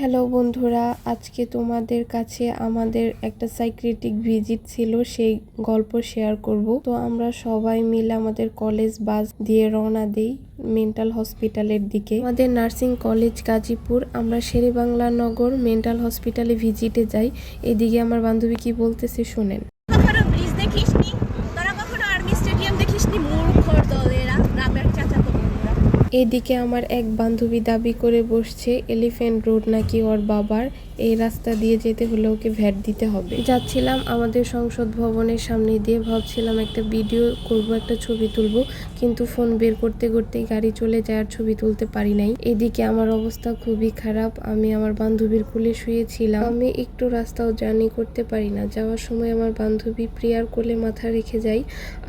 Hello বন্ধুরা, আজকে তোমাদের কাছে আমাদের একটা সাইকিয়াট্রিক ভিজিট ছিল, সেই গল্প শেয়ার করব। তো আমরা সবাই মিলে আমাদের কলেজ বাস দিয়ে রওনা দিই মেন্টাল হসপিটালের দিকে। আমাদের নার্সিং কলেজ গাজীপুর। আমরা শেরেবাংলা নগর মেন্টাল হসপিটালে ভিজিটে যাই। এদিকে আমার বান্ধবী কি বলতেছে শুনেন। কখনো ব্রিজ দেখিসনি? তোরা কখনো আর্মি স্টেডিয়াম দেখিসনি? মূর্খর দলেরা, গ্রামের চাচাতো বোনেরা। এদিকে আমার এক বান্ধবী দাবি করে বসছে এলিফ্যান্ট রোড নাকি ওর বাবার, এই রাস্তা দিয়ে যেতে হলে ওকে ভ্যাট দিতে হবে। যাচ্ছিলাম আমাদের সংসদ ভবনের সামনে দিয়ে, ভাবছিলাম একটা ভিডিও করব, একটা ছবি তুলব, কিন্তু ফোন বের করতে করতেই গাড়ি চলে যায় আর ছবি তুলতে পারি নাই। এদিকে আমার অবস্থা খুবই খারাপ। আমি আমার বান্ধবীর কোলে শুয়েছিলাম। আমি একটু রাস্তাও জার্নি করতে পারি না। যাওয়ার সময় আমার বান্ধবী প্রিয়ার কোলে মাথা রেখে যাই,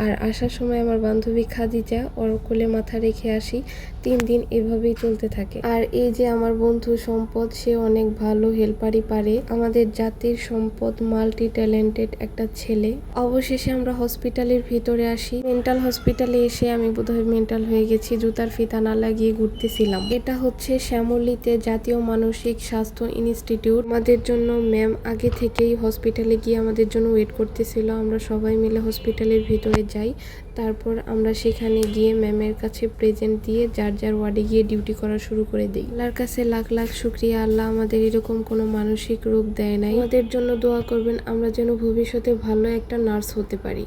আর আসার সময় আমার বান্ধবী খাদিজা, ওর কোলে মাথা রেখে আসি। 3 দিন এভাবেই চলতে থাকে। আর এই যে আমার বন্ধু সম্পদ, সে অনেক ভালো হেল্পারই পারে। আমাদের জাতির সম্পদ, মাল্টি ট্যালেন্টেড একটা ছেলে। অবশেষে আমরা হসপিটালের ভিতরে আসি। মেন্টাল হসপিটালে এসে আমি বোধহয় মেন্টাল হয়ে গেছি, জুতার ফিতা না লাগিয়ে ঘুরতেছিলাম। এটা হচ্ছে শ্যামলীতে জাতীয় মানসিক স্বাস্থ্য ইনস্টিটিউট। আমাদের জন্য ম্যাম আগে থেকেই হসপিটালে গিয়ে আমাদের জন্য ওয়েট করতেছিল। আমরা সবাই মিলে হসপিটালের ভিতরে যাই। তারপর আমরা সেখানে গিয়ে ম্যামের কাছে প্রেজেন্ট দিয়ে যার যার ওয়ার্ডে গিয়ে ডিউটি করা শুরু করে দিই। আল্লাহর কাছে লাখ লাখ শুকরিয়া, আল্লাহ আমাদের এরকম কোনো মানসিক রোগ দেয় নাই। আমাদের জন্য দোয়া করবেন, আমরা যেন ভবিষ্যতে ভালো একটা নার্স হতে পারি।